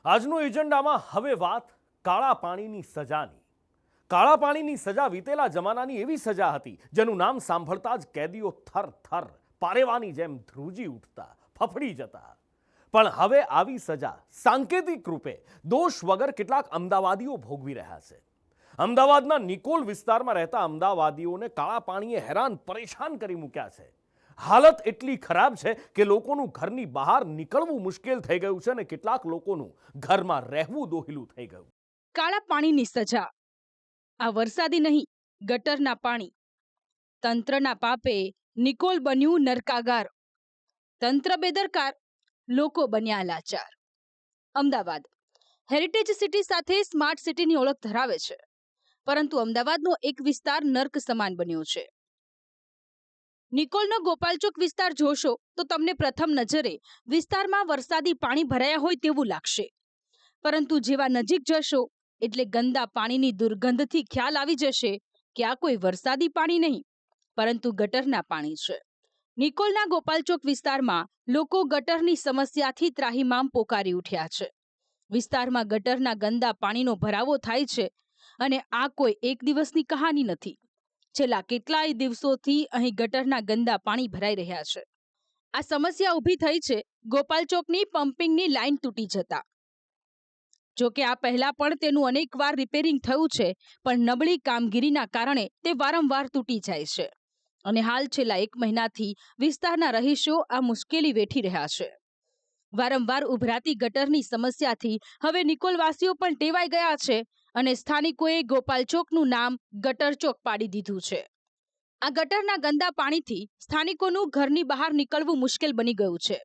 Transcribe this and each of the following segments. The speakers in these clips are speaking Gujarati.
આજનો એજન્ડામાં હવે વાત કાળા પાણીની સજાની। કાળા પાણીની સજા વીતેલા જમાનાની એવી સજા હતી જેનું નામ સાંભળતા જ કેદીઓ થર થર પારેવાની જેમ ધ્રુજી ઉઠતા, ફફડી જતા। પણ હવે આવી સજા સાંકેતિક રૂપે દોષ વગર કેટલાક અમદાવાદીઓ ભોગવી રહ્યા છે। અમદાવાદના નિકોલ વિસ્તારમાં રહેતા અમદાવાદીઓને કાળા પાણીએ હેરાન પરેશાન કરી મૂક્યા છે। હાલત એટલી ખરાબ છે કે લોકોનું ઘરની બહાર નીકળવું મુશ્કેલ થઈ ગયું છે અને કેટલાક લોકોનું ઘરમાં રહેવું દોહિલું થઈ ગયું। કાળા પાણીની સજા, આ વરસાદી નહીં, ગટરના પાણી। તંત્રના પાપે નિકોલ બન્યું નરકાગાર। તંત્ર બેદરકાર, લોકો બન્યા લાચાર। અમદાવાદ હેરિટેજ સિટી સાથે સ્માર્ટ સિટીની ઓળખ ધરાવે છે, પરંતુ અમદાવાદનો એક વિસ્તાર નર્ક સમાન બન્યો છે। નિકોલનો ગોપાલચોક વિસ્તાર જોશો તો તમને પ્રથમ નજરે વિસ્તારમાં વરસાદી પાણી ભરાયા હોય તેવું લાગશે, પરંતુ જેવા નજીક જશો એટલે ગંદા પાણીની દુર્ગંધથી ખ્યાલ આવી જશે કે આ કોઈ વરસાદી પાણી નહીં, પરંતુ ગટરના પાણી છે। નિકોલના ગોપાલચોક વિસ્તારમાં લોકો ગટરની સમસ્યાથી ત્રાહિમામ પોકારી ઉઠ્યા છે। વિસ્તારમાં ગટરના ગંદા પાણીનો ભરાવો થાય છે અને આ કોઈ એક દિવસની કહાની નથી। છેલ્લા કેટલાય દિવસોથી અહીં ગટરના ગંદા પાણી ભરાઈ રહ્યા છે। આ સમસ્યા ઊભી થઈ છે ગોપાલચોકની પમ્પિંગની લાઈન તૂટી જતા। જોકે આ પહેલા પણ તેનું અનેકવાર રિપેરિંગ થયું છે, પણ નબળી કામગીરીના કારણે તે વારંવાર તૂટી જાય છે અને હાલ છેલ્લા 1 મહિનાથી વિસ્તારના રહીશો આ મુશ્કેલી વેઠી રહ્યા છે। વારંવાર ઉભરાતી ગટરની સમસ્યાથી હવે નિકોલવાસીઓ પણ ટેવાઈ ગયા છે અને સ્થાનિકોએ ગોપાલચોકનું નામ ગટર ચોક પાડી દીધું છે। આ ગટરના ગંદા પાણીથી સ્થાનિકોનું ઘરની બહાર નીકળવું મુશ્કેલ બની ગયું છે।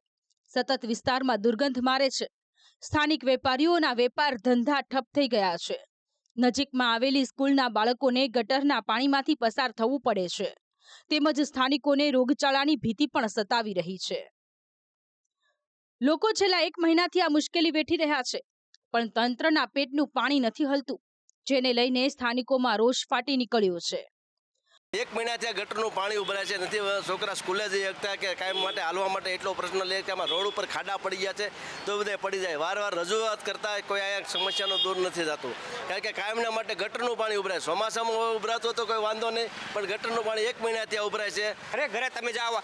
સતત વિસ્તારમાં દુર્ગંધ મારે છે। સ્થાનિક વેપારીઓના વેપાર ધંધા ઠપ થઈ ગયા છે। નજીકમાં આવેલી સ્કૂલના બાળકોને ગટરના પાણીમાંથી પસાર થવું પડે છે, તેમજ સ્થાનિકોને રોગચાળાની ભીતિ પણ સતાવી રહી છે। લોકો છેલ્લા 1 મહિનાથી આ મુશ્કેલી વેઠી રહ્યા છે, પણ તંત્રના પેટનું પાણી નથી હલતું, જેને લઈને સ્થાનિકોમાં રોષ ફાટી નીકળ્યો છે। 1 મહિનાથી આ ગટરનું પાણી ઉભરાય છે, નથી છોકરા સ્કૂલે જઈ શકતા કે કાયમ માટે હાલવા માટે એટલો પ્રશ્ન લે કે આમાં રોડ ઉપર ખાડા પડી ગયા છે તો બધે પડી જાય। વારવાર રજૂઆત કરતા કોઈ આ સમસ્યાનો દૂર નથી થતું, કારણ કે કાયમના માટે ગટરનું પાણી ઉભરાય। ચોમાસામાં ઉભરાતું તો કોઈ વાંધો નહીં, પણ ગટરનું પાણી 1 મહિનાથી આ ઉભરાય છે। ઘરે ઘરે તમે જાઓ,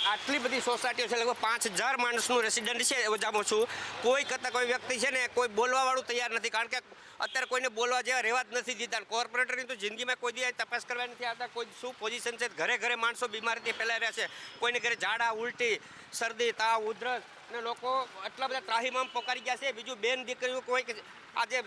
આટલી બધી સોસાયટીઓ છે, લગભગ 5000 માણસનું રેસિડન્ટ છે ઓજામાં છું। કોઈ કરતાં કોઈ વ્યક્તિ છે ને કોઈ બોલવાવાળું તૈયાર નથી, કારણ કે અત્યારે કોઈને બોલવા જેવા રહેવા જ નથી દીધા। કોર્પોરેટરની તો જિંદગીમાં કોઈ દી તપાસ કરવા નથી આવતા, કોઈ શું પોઝિશન છે। ઘરે ઘરે માણસો બીમારીથી ફેલાઈ રહ્યા છે, કોઈને ઘરે ઝાડા, ઉલટી, શરદી, તાવ, ઉધરસ, અને લોકો આટલા બધા ત્રાહિમામ પોકારી ગયા છે। બીજું બેન દીકરીઓ કોઈ આજે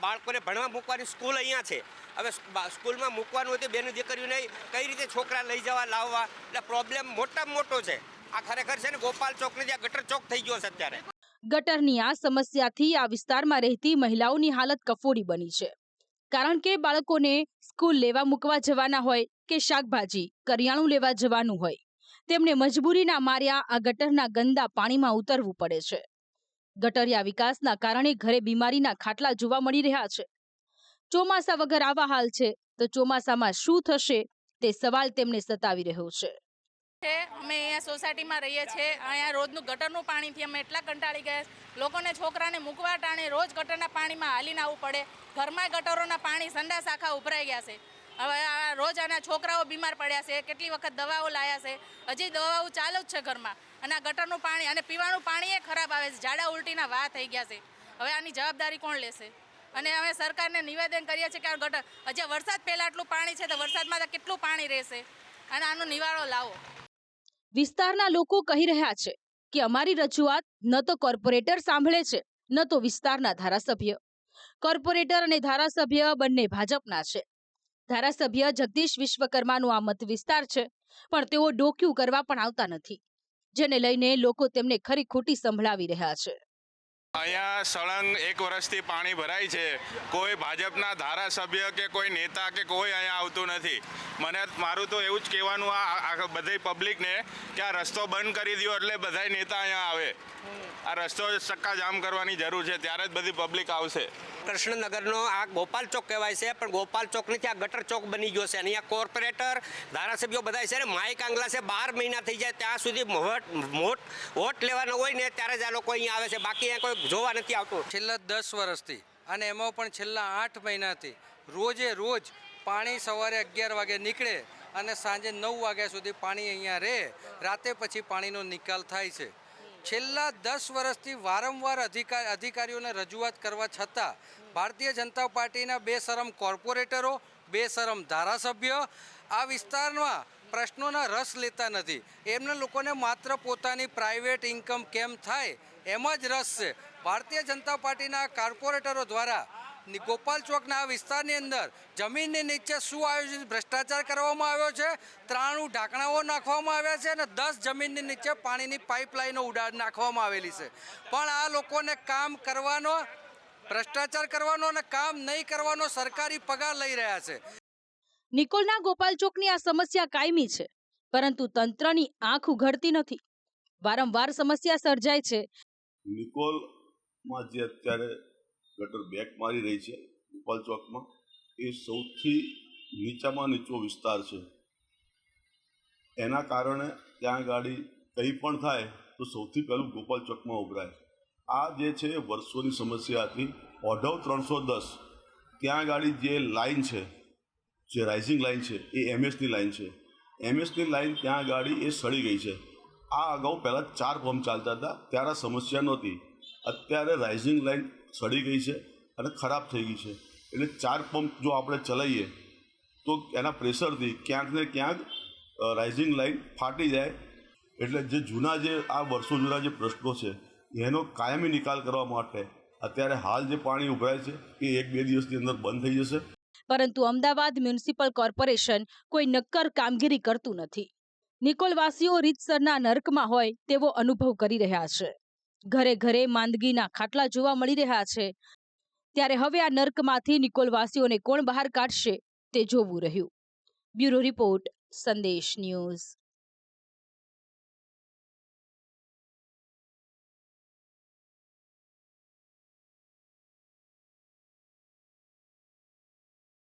બાળકોને ભણવા મૂકવાની સ્કૂલ અહીંયા છે, હવે સ્કૂલમાં મૂકવાનું હોય તો બેન દીકરીઓને કઈ રીતે છોકરા લઈ જવા લાવવા, એટલે પ્રોબ્લેમ મોટામાં મોટો છે। આ ખરેખર છે ને ગોપાલ ચોકની જ્યાં ગટર ચોક થઈ ગયો છે અત્યારે। ગટરની આ સમસ્યાથી આ વિસ્તારમાં રહેતી મહિલાઓની હાલત કફોડી બની છે, કારણ કે બાળકોને સ્કૂલ લેવા મૂકવા જવાના હોય કે શાકભાજી, કરિયાણું લેવા જવાનું હોય, તેમને મજબૂરીના માર્યા આ ગટરના ગંદા પાણીમાં ઉતરવું પડે છે। ગટરિયા વિકાસના કારણે ઘરે બીમારીના ખાટલા જોવા મળી રહ્યા છે। ચોમાસા વગર આવા હાલ છે તો ચોમાસામાં શું થશે તે સવાલ તેમને સતાવી રહ્યો છે। અમે અહીંયા સોસાયટીમાં રહીએ છીએ, અહીંયા રોજનું ગટરનું પાણીથી અમે એટલા કંટાળી ગયા, લોકોને છોકરાને મૂકવા ટાણે રોજ ગટરના પાણીમાં હાલીને આવવું પડે। ઘરમાં ગટરોના પાણી સંડાસ આખા ઉભરાઈ ગયા છે। હવે આ રોજ આના છોકરાઓ બીમાર પડ્યા છે, કેટલી વખત દવાઓ લાયા છે, હજી દવાઓ ચાલુ જ છે ઘરમાં, અને આ ગટરનું પાણી અને પીવાનું પાણી એ ખરાબ આવે છે, ઝાડા ઉલટીના વાહ થઈ ગયા છે। હવે આની જવાબદારી કોણ લેશે? અને અમે સરકારને નિવેદન કરીએ છીએ કે આ ગટર હજી વરસાદ પહેલાં આટલું પાણી છે તો વરસાદમાં તો કેટલું પાણી રહેશે, અને આનો નિવારો લાવો। વિસ્તારના લોકો કહી રહ્યા છે કે અમારી રજૂઆત ન તો કોર્પોરેટર સાંભળે છે, ન તો વિસ્તારના ધારાસભ્ય। કોર્પોરેટર અને ધારાસભ્ય બંને ભાજપના છે। ધારાસભ્ય જગદીશ વિશ્વકર્માનો આ મત વિસ્તાર છે, પણ તેઓ ડોક્યું કરવા પણ આવતા નથી, જેને લઈને લોકો તેમને ખરી ખોટી સંભળાવી રહ્યા છે। અહીંયા સળંગ 1 વર્ષથી પાણી ભરાય છે, કોઈ ભાજપના ધારાસભ્ય કે કોઈ નેતા કે કોઈ અહીંયા આવતું નથી। મારું તો એવું જ કહેવાનું આ બધી પબ્લિકને કે આ રસ્તો બંધ કરી દો એટલે બધા નેતા અહીંયા આવે। આ રસ્તો ચક્કા જામ કરવાની જરૂર છે, ત્યારે જ બધી પબ્લિક આવશે। કૃષ્ણનગરનો આ ગોપાલ ચોક કહેવાય છે, પણ ગોપાલ ચોક નથી, આ ગટર ચોક બની ગયો છે. અને અહીંયા કોર્પોરેટર, ધારાસભ્યો બધા છે ને માઇક આંગલા છે. 12 મહિના થઈ જાય ત્યાં સુધી વોટ લેવાનો હોય ને ત્યારે જ આ લોકો અહીંયા આવે છે, બાકી અહીંયા કોઈ જોવા નથી આવતું. છેલ્લા 10 વર્ષથી અને એમાં પણ છેલ્લા 8 મહિનાથી રોજ પાણી સવારે 11 વાગે નીકળે અને સાંજે 9 વાગ્યા સુધી પાણી અહીંયા રહે. રાતે પછી પાણીનો નિકાલ થાય છે. છેલ્લા 10 વર્ષથી વારંવાર અધિકારીઓને રજૂઆત કરવા છતાં ભારતીય જનતા પાર્ટીના બેશરમ કોર્પોરેટરો, બેશરમ ધારાસભ્ય આ વિસ્તારમાં પ્રશ્નોના રસ લેતા નથી. એમના લોકોને માત્ર પોતાની પ્રાઇવેટ ઇન્કમ કેમ થાય એમાં જ રસ છે. ભારતીય જનતા પાર્ટીના કોર્પોરેટરો દ્વારા ગોપાલ ચોકના આ વિસ્તારની અંદર જમીનની નીચે શું આવ્યું છે? ભ્રષ્ટાચાર કરવામાં આવ્યો છે. 93 ઢાંકણાઓ નાખવામાં આવ્યા છે અને 10 જમીનની નીચે પાણીની પાઇપલાઇનો નાખવામાં આવેલી છે. પણ આ લોકોને કામ કરવાનો, ભ્રષ્ટાચાર કરવાનો અને કામ નહીં કરવાનો સરકારી પગાર લઈ રહ્યા છે. નિકોલના ગોપાલ ચોકની આ સમસ્યા કાયમી છે, પરંતુ તંત્રની આંખ ઉઘડતી નથી. વારંવાર સમસ્યા સર્જાય છે. નિકોલમાં જે અત્યારે ગટર બેક મારી રહી છે ગોપાલ ચોકમાં, એ સૌથી નીચામાં નીચો વિસ્તાર છે. એના કારણે ત્યાં ગાડી કંઈ પણ થાય તો સૌથી પહેલું ગોપાલ ચોકમાં ઉભરાય. આ જે છે વર્ષોની સમસ્યા હતી. ઓઢવ 310 ત્યાં ગાડી જે લાઈન છે, જે રાઇઝિંગ લાઈન છે, એ એમએસની લાઈન છે. એમએસની લાઈન ત્યાં ગાડી એ સડી ગઈ છે. આ અગાઉ પહેલાં 4 પંપ ચાલતા હતા ત્યારે સમસ્યા નહોતી. અત્યારે રાઇઝિંગ લાઈન સડી ગઈ છે અને ખરાબ થઈ ગઈ છે. એટલે 4 પંપ જો આપણે ચલાવીએ તો એના પ્રેશરથી ક્યાંક ને ક્યાંક રાઇઝિંગ લાઈન ફાટી જાય. એટલે જે આ વર્ષો જૂના જે પ્રશ્નો છે એનો કાયમી નિકાલ કરવા માટે અત્યારે હાલ જે પાણી ઉભરાય છે એ 1-2 દિવસની અંદર બંધ થઈ જશે. પરંતુ અમદાવાદ મ્યુનિસિપલ કોર્પોરેશન કોઈ નક્કર કામગીરી કરતું નથી. નિકોલવાસીઓ રીતસરના નર્કમાં હોય તેવો અનુભવ કરી રહ્યા છે. ઘરે ઘરે માંદગીના ખાટલા જોવા મળી રહ્યા છે. ત્યારે હવે આ નર્કમાંથી નિકોલવાસીઓને કોણ બહાર કાઢશે તે જોવું રહ્યું. બ્યુરો રિપોર્ટ, સંદેશ ન્યૂઝ.